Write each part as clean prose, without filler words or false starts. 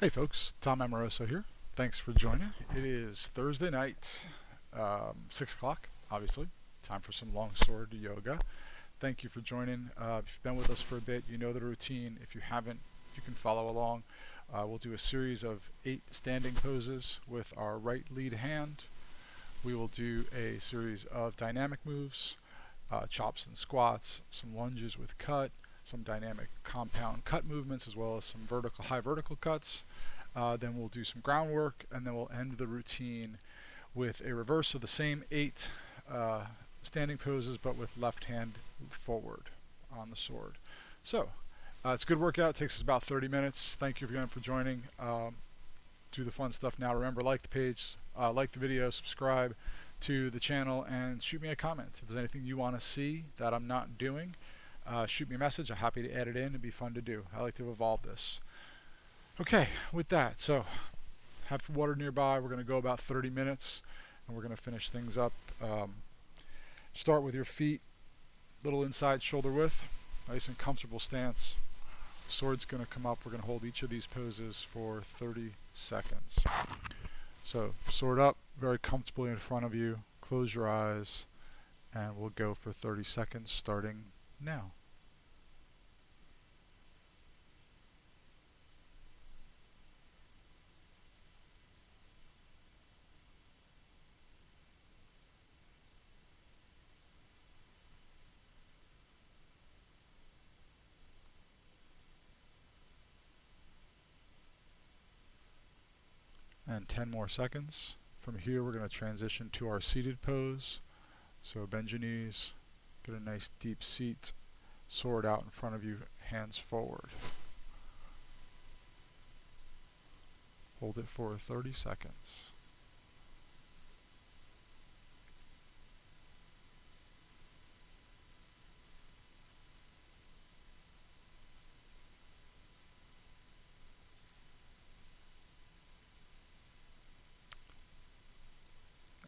Hey folks, Tom Amoroso here. Thanks for joining. It is Thursday night, 6 o'clock, obviously. Time for some Longsword yoga. Thank you for joining. If you've been with us for a bit, you know the routine. If you haven't, you can follow along. We'll do a series of 8 standing poses with our right lead hand. We will do a series of dynamic moves, chops and squats, some lunges with cut, some dynamic compound cut movements, as well as some high vertical cuts. Then we'll do some groundwork, and then we'll end the routine with a reverse of the same 8 standing poses, but with left hand forward on the sword. So it's a good workout. It takes us about 30 minutes. Thank you again for joining. Do the fun stuff now. Remember, like the page, like the video, subscribe to the channel, and shoot me a comment. If there's anything you want to see that I'm not doing, shoot me a message. I'm happy to add it in. It'd be fun to do. I like to evolve this. Okay, with that, so have water nearby. We're going to go about 30 minutes, and we're going to finish things up. Start with your feet, little inside shoulder width, nice and comfortable stance. Sword's going to come up. We're going to hold each of these poses for 30 seconds. So sword up, very comfortably in front of you. Close your eyes, and we'll go for 30 seconds starting now. And 10 more seconds. From here, we're going to transition to our seated pose. So bend your knees, get a nice deep seat, sword out in front of you, hands forward. Hold it for 30 seconds.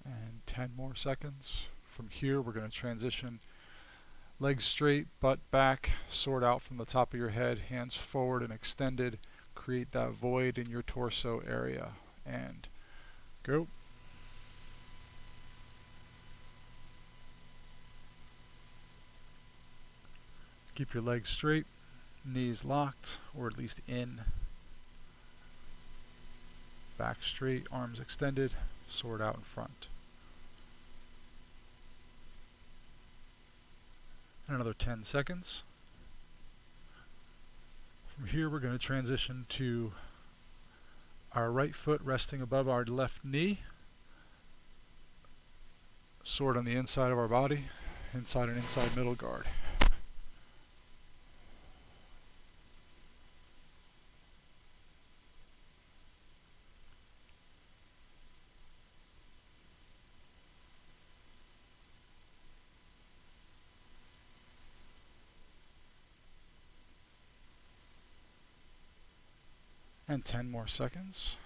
And 10 more seconds. From here, we're going to transition legs straight, butt back, sword out from the top of your head, hands forward and extended. Create that void in your torso area. And go. Keep your legs straight, knees locked, or at least in. Back straight, arms extended, sword out in front. Another 10 seconds. From here, we're going to transition to our right foot resting above our left knee. Sword on the inside of our body, inside and inside middle guard. And 10 more seconds.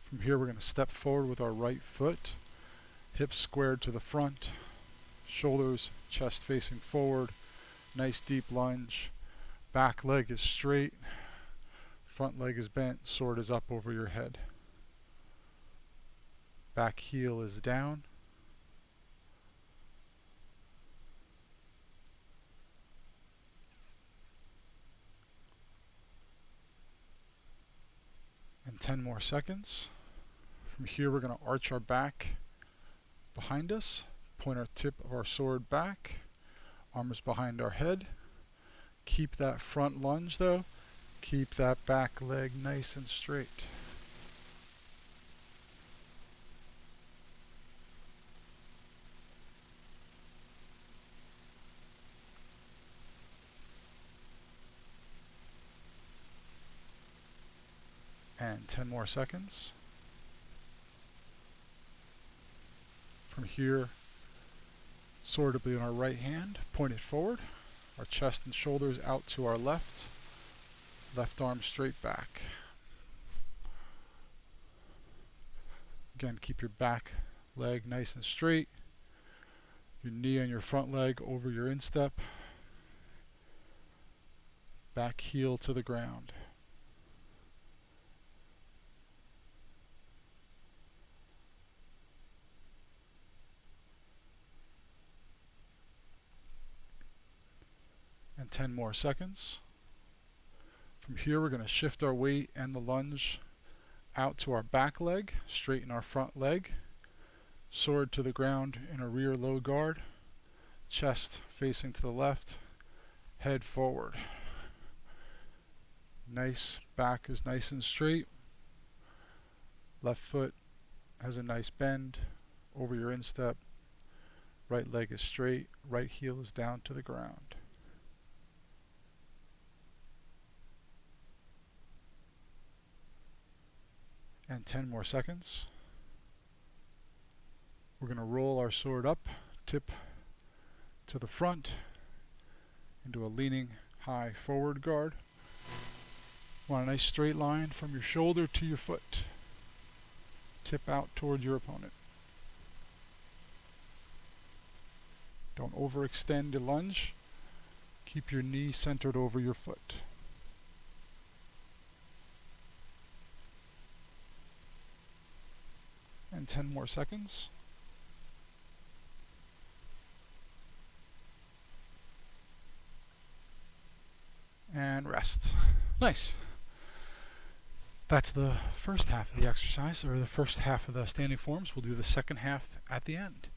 From here, we're going to step forward with our right foot, hips squared to the front, shoulders, chest facing forward, nice deep lunge. Back leg is straight, front leg is bent, sword is up over your head. Back heel is down. And 10 more seconds. From here, we're going to arch our back behind us, point our tip of our sword back, arms behind our head. Keep that front lunge though. Keep that back leg nice and straight. And 10 more seconds. From here, sword will be in our right hand, pointed forward, our chest and shoulders out to our left, left arm straight back. Again, keep your back leg nice and straight, your knee on your front leg over your instep, back heel to the ground. and 10 more seconds. From here, we're going to shift our weight and the lunge out to our back leg, straighten our front leg, sword to the ground in a rear low guard, chest facing to the left, head forward. Nice, back is nice and straight. Left foot has a nice bend over your instep. Right leg is straight, right heel is down to the ground. And 10 more seconds. We're going to roll our sword up, tip to the front, into a leaning high forward guard. Want a nice straight line from your shoulder to your foot. Tip out toward your opponent. Don't overextend your lunge. Keep your knee centered over your foot. And 10 more seconds. And rest. Nice. That's the first half of the exercise, or the first half of the standing forms. We'll do the second half at the end.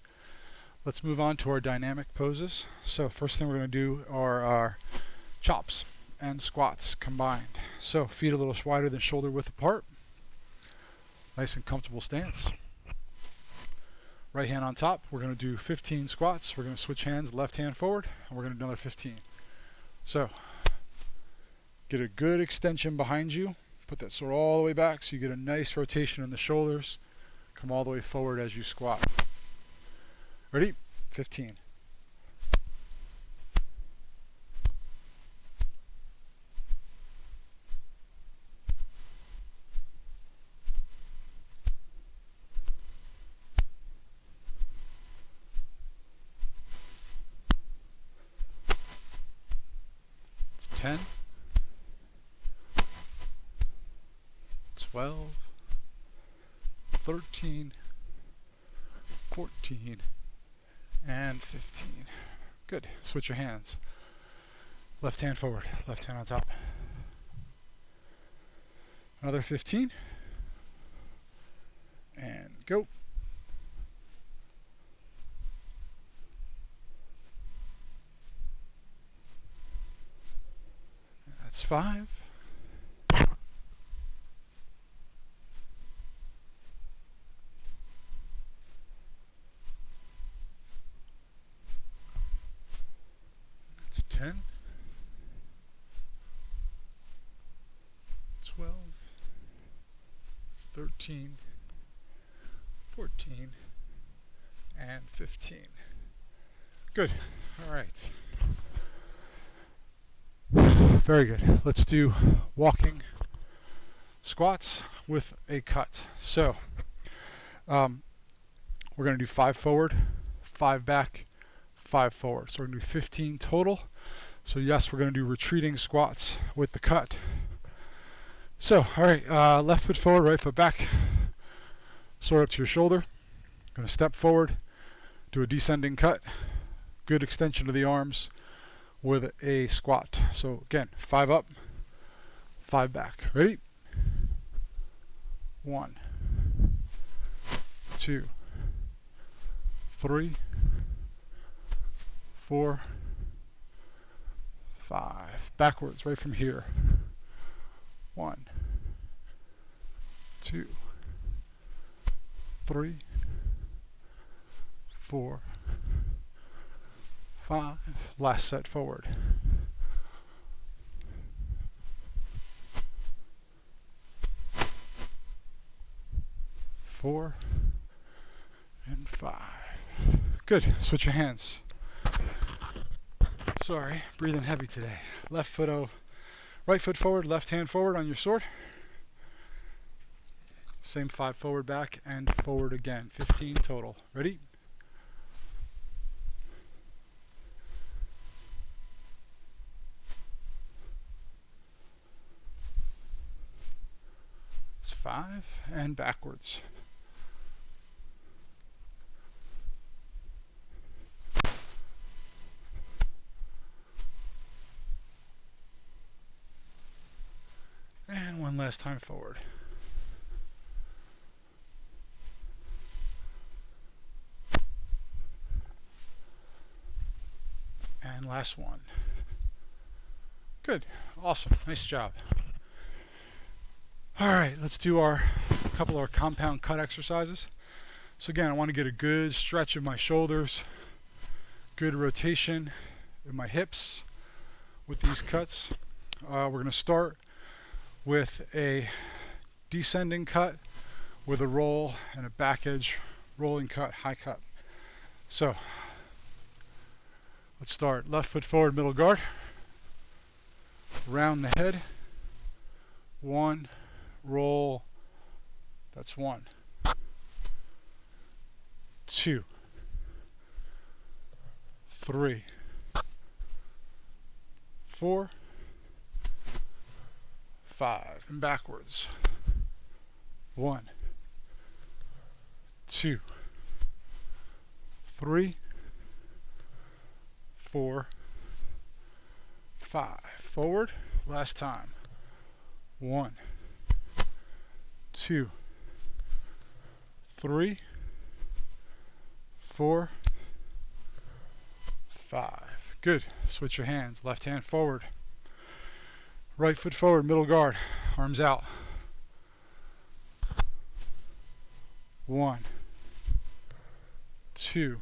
Let's move on to our dynamic poses. So first thing we're going to do are our chops and squats combined. So feet a little wider than shoulder width apart. Nice and comfortable stance. Right hand on top. We're going to do 15 squats. We're going to switch hands, left hand forward, and we're going to do another 15. So get a good extension behind you. Put that sword all the way back so you get a nice rotation in the shoulders. Come all the way forward as you squat. Ready? 15. It's 10. 12, 13, 14, and 15. Good. Switch your hands. Left hand forward, left hand on top. Another 15. And go. That's 5. That's 10. 12. 13. 14. And 15. Good. All right. Very good. Let's do walking squats with a cut. So we're going to do 5 forward, 5 back, 5 forward. So we're going to do 15 total. So yes, we're going to do retreating squats with the cut. So, all right, left foot forward, right foot back. Sword up to your shoulder. Going to step forward, do a descending cut. Good extension of the arms with a squat. So again, 5 up, 5 back. Ready? 1, 2, 3, 4, 5. Backwards, right from here. 1, 2, 3, 4, 5. Last set forward. 4 and 5. Good. Switch your hands. Sorry, breathing heavy today. Left foot over, right foot forward, left hand forward on your sword. Same 5 forward, back, and forward again. 15 total. Ready? It's 5 and backwards. And one last time forward. And last one. Good. Awesome. Nice job. All right, let's do a couple of our compound cut exercises. So again, I want to get a good stretch of my shoulders, good rotation in my hips with these cuts. We're going to start with a descending cut with a roll and a back edge rolling cut, high cut. So let's start. Left foot forward, middle guard. Round the head. One, roll. That's one. Two. Three. Four. Five. And backwards. One. Two. Three. Four. Five. Forward. Last time. One. Two. Three. Four. Five. Good. Switch your hands. Left hand forward. Right foot forward, middle guard. Arms out. One. Two.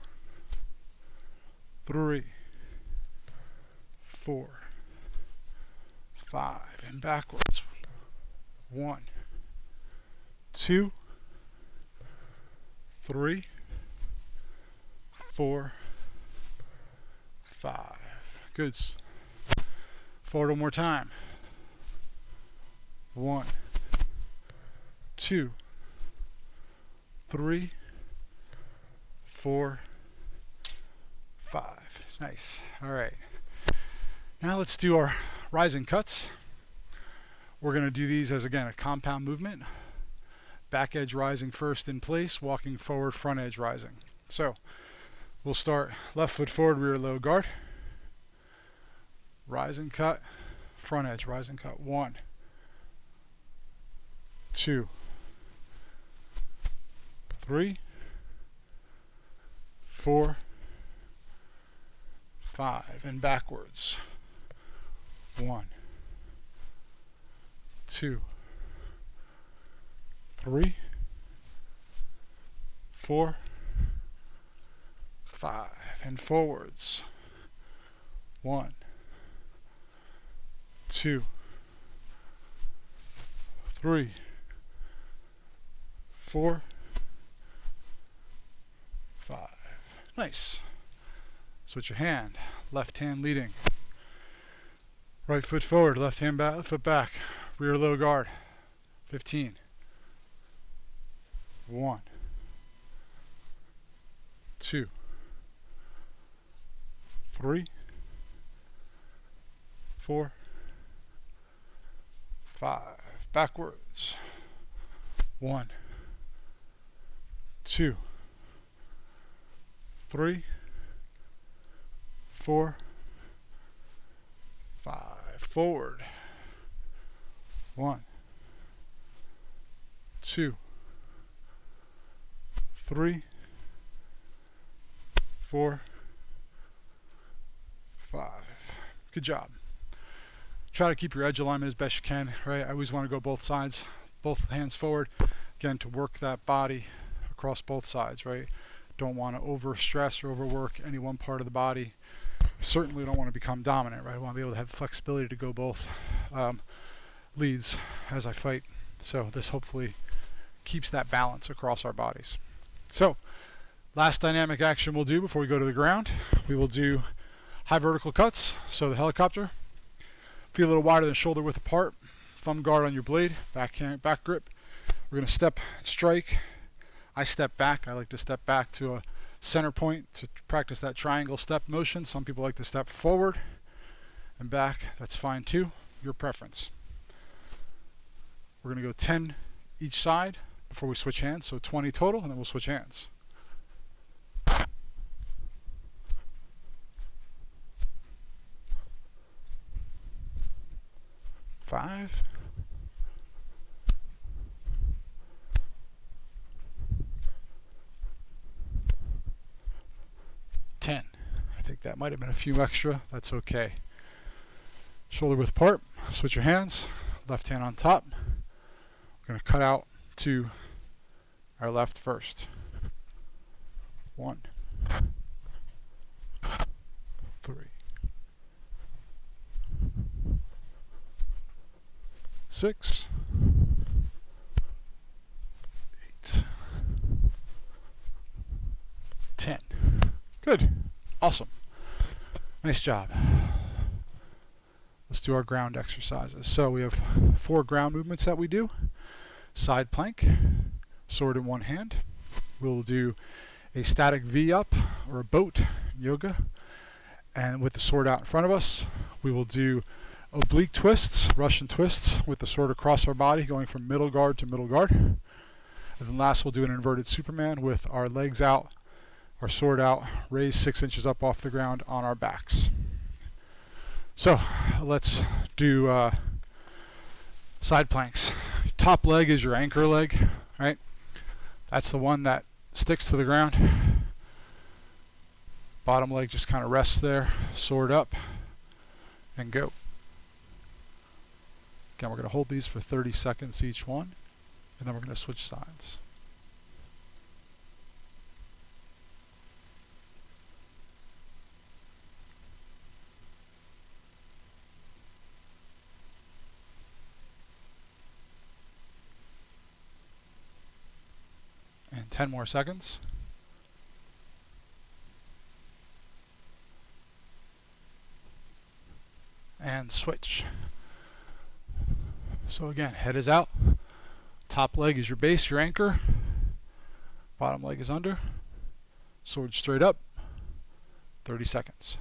Three. Four. Five. And backwards. One. Two. Three. Four. Five. Good. Forward one more time. One. Two. Three. Four. Five. Nice. All right. Now let's do our rising cuts. We're going to do these as, again, a compound movement. Back edge rising first in place, walking forward, front edge rising. So we'll start left foot forward, rear low guard. Rising cut, front edge, rising cut. One. Two. Three. Four. Five. And backwards. One. Two. Three. Four. Five. And forwards. One. Two. Three. Four. Five. Nice. Switch your hand. Left hand leading. Right foot forward, left hand back, left foot back. Rear low guard. 15. One. Two. Three. Four. Five. Backwards. One. Two. Three. Four. Five. Forward. One. Two. Three. Four. Five. Good job. Try to keep your edge alignment as best you can, right? I always want to go both sides, both hands forward, again, to work that body across both sides, right? Don't want to overstress or overwork any one part of the body. Certainly don't want to become dominant, right? I want to be able to have flexibility to go both leads as I fight. So this hopefully keeps that balance across our bodies. So last dynamic action we'll do before we go to the ground, we will do high vertical cuts. So the helicopter, feel a little wider than shoulder width apart, thumb guard on your blade, back grip. We're going to step, strike. I step back. I like to step back to a center point to practice that triangle step motion. Some people like to step forward and back. That's fine too, your preference. We're going to go 10 each side before we switch hands, so 20 total, and then we'll switch hands. 5, like that. Might have been a few extra. That's okay. Shoulder width apart. Switch your hands. Left hand on top. We're going to cut out to our left first. 1, 3, 6, 8, 10. Good. Awesome. Nice job. Let's do our ground exercises. So we have 4 ground movements that we do. Side plank, sword in one hand. We'll do a static V up or a boat yoga, and with the sword out in front of us. We will do oblique twists, Russian twists, with the sword across our body going from middle guard to middle guard. And then last we'll do an inverted Superman with our legs out, our sword out, raised 6 inches up off the ground on our backs. So let's do side planks. Top leg is your anchor leg, right? That's the one that sticks to the ground. Bottom leg just kind of rests there, sword up, and go. Again, we're going to hold these for 30 seconds each one, and then we're going to switch sides. And 10 more seconds. And switch. So again, head is out. Top leg is your base, your anchor. Bottom leg is under. Sword straight up. 30 seconds.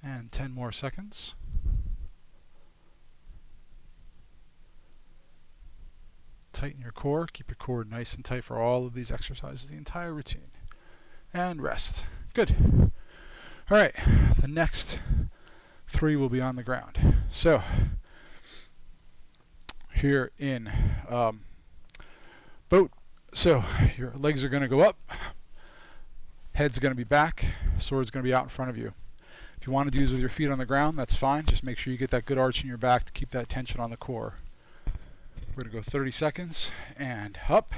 And 10 more seconds. Tighten your core. Keep your core nice and tight for all of these exercises, the entire routine. And rest. Good. All right. The next 3 will be on the ground. So here in boat. So your legs are going to go up. Head's going to be back. Sword's going to be out in front of you. If you want to do these with your feet on the ground, that's fine. Just make sure you get that good arch in your back to keep that tension on the core. We're going to go 30 seconds and up.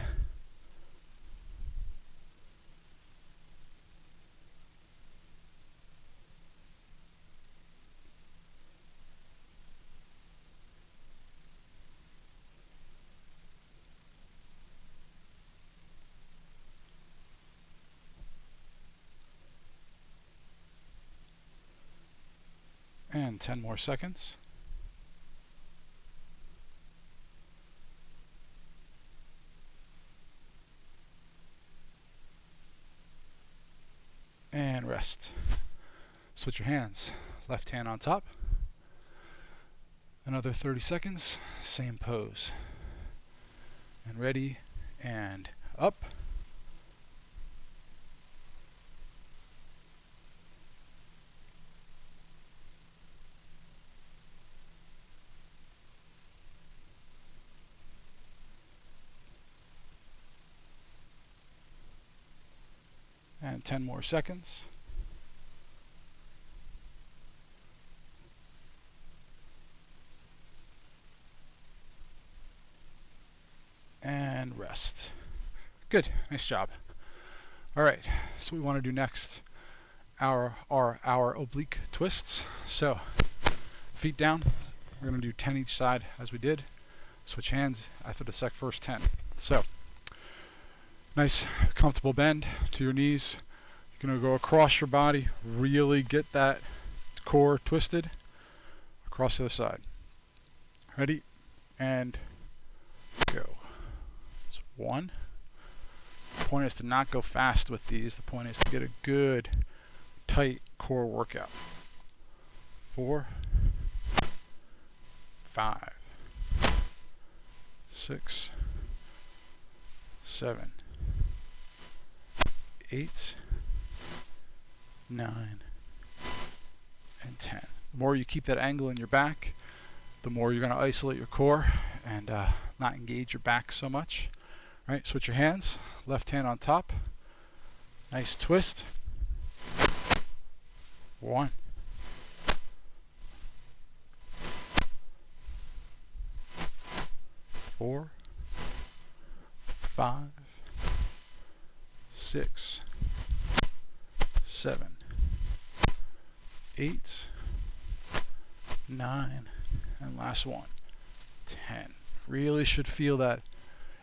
And 10 more seconds. And rest. Switch your hands. Left hand on top. Another 30 seconds. Same pose. And ready. And up. And 10 more seconds. And rest. Good. Nice job. All right. So we want to do next our oblique twists. So feet down. We're going to do 10 each side as we did. Switch hands after the first 10. So nice comfortable bend to your knees. You're going to go across your body, really get that core twisted across the other side. Ready? And go. That's 1. The point is to not go fast with these. The point is to get a good, tight core workout. 4, 5, 6, 7, 8, 9, and 10. The more you keep that angle in your back, the more you're going to isolate your core and not engage your back so much. Right? Switch your hands. Left hand on top. Nice twist. 1. 4, 5, 6, 7, 8, 9, and last one, 10. Really should feel that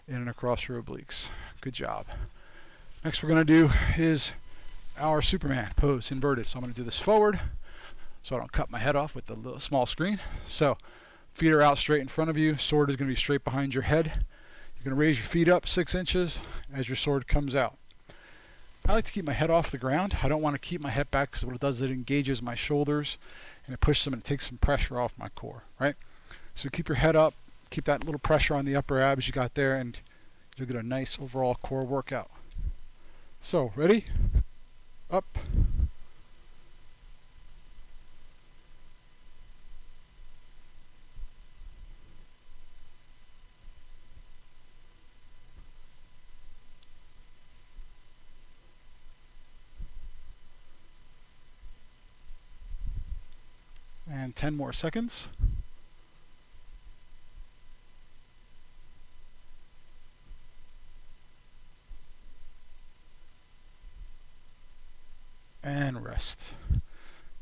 in and across your obliques. Good job. Next we're going to do is our Superman pose inverted. So I'm going to do this forward so I don't cut my head off with the little small screen. So feet are out straight in front of you. Sword is going to be straight behind your head. You're going to raise your feet up 6 inches as your sword comes out. I like to keep my head off the ground. I don't want to keep my head back because what it does is it engages my shoulders and it pushes them and it takes some pressure off my core, right? So keep your head up, keep that little pressure on the upper abs you got there, and you'll get a nice overall core workout. So, ready? Up. And 10 more seconds. And rest.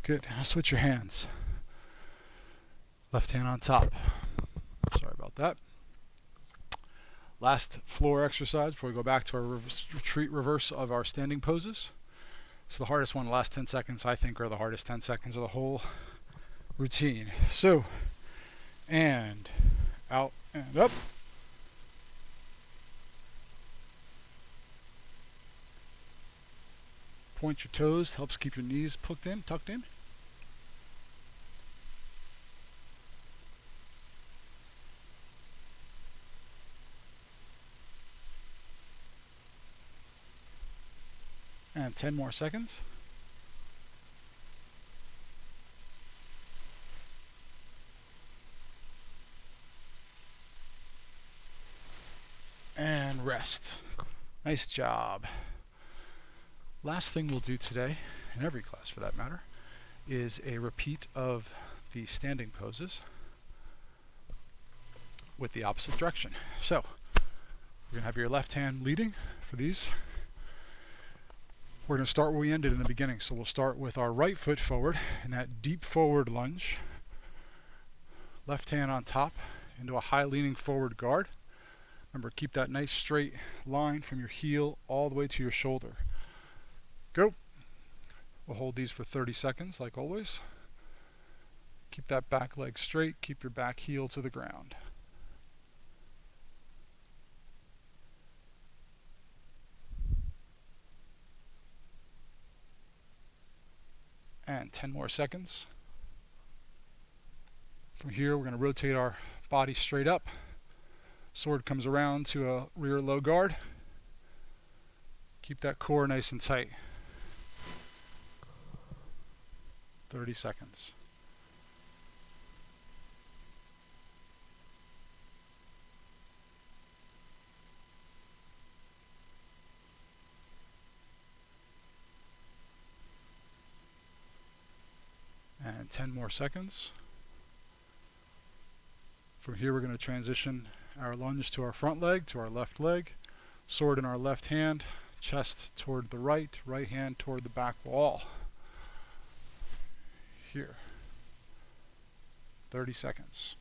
Good. Now switch your hands. Left hand on top. Sorry about that. Last floor exercise before we go back to our retreat reverse of our standing poses. So the hardest one, the last 10 seconds, I think are the hardest 10 seconds of the whole routine. So, and out and up. Point your toes, helps keep your knees tucked in. And 10 more seconds. And rest. Nice job. Last thing we'll do today, in every class for that matter, is a repeat of the standing poses with the opposite direction. So, we're going to have your left hand leading for these. We're going to start where we ended in the beginning. So we'll start with our right foot forward in that deep forward lunge. Left hand on top into a high leaning forward guard. Remember, keep that nice straight line from your heel all the way to your shoulder. Go. We'll hold these for 30 seconds like always. Keep that back leg straight. Keep your back heel to the ground. And 10 more seconds. From here, we're going to rotate our body straight up. Sword comes around to a rear low guard. Keep that core nice and tight. 30 seconds. And 10 more seconds. From here, we're going to transition our lunge to our front leg, to our left leg. Sword in our left hand, chest toward the right, right hand toward the back wall. Here. 30 seconds.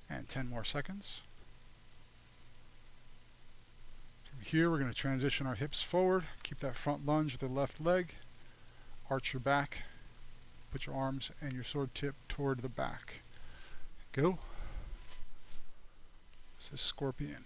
And 10 more seconds. From here, we're going to transition our hips forward. Keep that front lunge with the left leg. Arch your back. Put your arms and your sword tip toward the back. Go. This is Scorpion.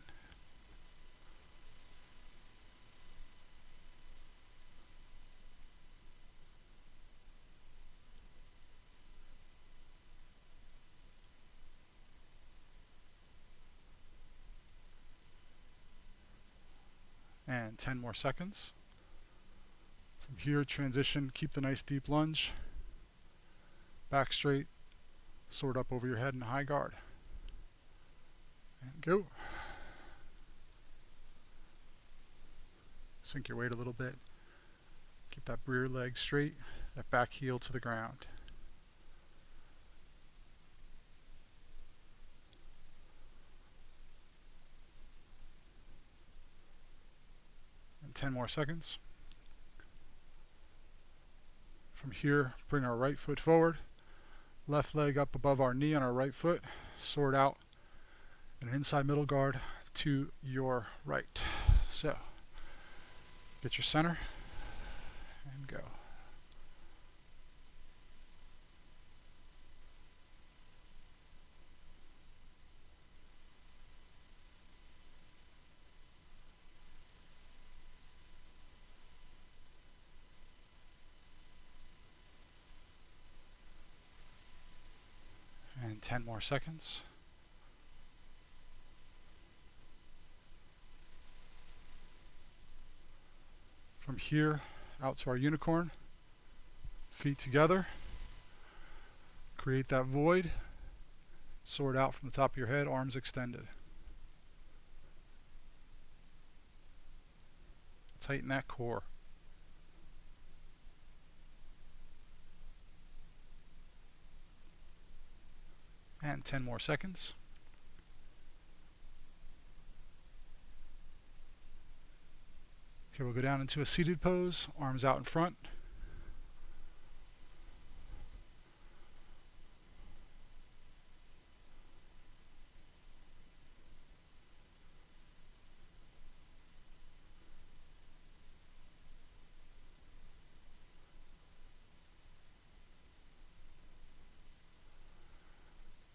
And 10 more seconds. From here, transition, keep the nice deep lunge. Back straight, sword up over your head in high guard. And go. Sink your weight a little bit. Keep that rear leg straight, that back heel to the ground. And 10 more seconds. From here, bring our right foot forward, left leg up above our knee on our right foot, sword out, and an inside middle guard to your right. So, get your center, and go. And 10 more seconds. From here, out to our unicorn, feet together, create that void, sword out from the top of your head, arms extended. Tighten that core. And 10 more seconds. Here we'll go down into a seated pose, arms out in front.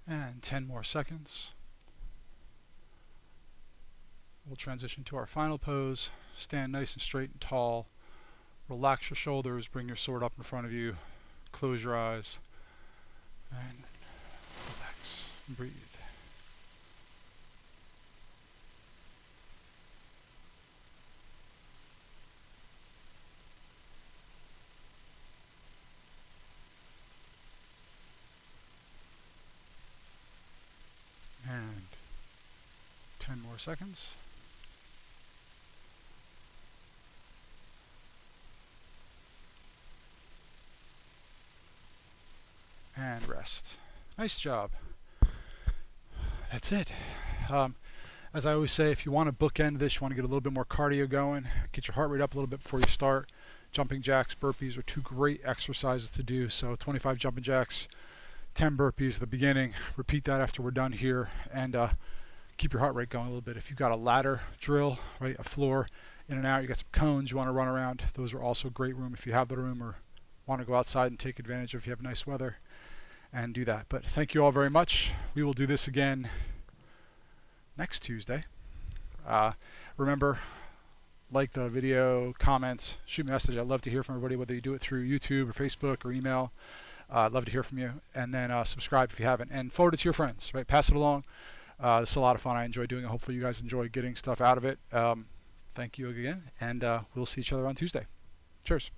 And 10 more seconds. We'll transition to our final pose. Stand nice and straight and tall. Relax your shoulders, bring your sword up in front of you. Close your eyes and relax and breathe. And 10 more seconds. And rest. Nice job. That's it. As I always say, if you want to bookend this, you want to get a little bit more cardio going, get your heart rate up a little bit before you start. Jumping jacks, burpees are two great exercises to do. So 25 jumping jacks, 10 burpees at the beginning. Repeat that after we're done here, and keep your heart rate going a little bit. If you've got a ladder drill, right, a floor in and out, you got some cones you want to run around, those are also great room if you have the room or want to go outside and take advantage of if you have nice weather, and do that. But thank you all very much. We will do this again next Tuesday. Remember, like the video, comments, shoot me a message. I'd love to hear from everybody, whether you do it through YouTube or Facebook or email. I'd love to hear from you. And then subscribe if you haven't, and forward it to your friends, right? Pass it along. This is a lot of fun. I enjoy doing it. Hopefully you guys enjoy getting stuff out of it. Thank you again, and we'll see each other on Tuesday. Cheers.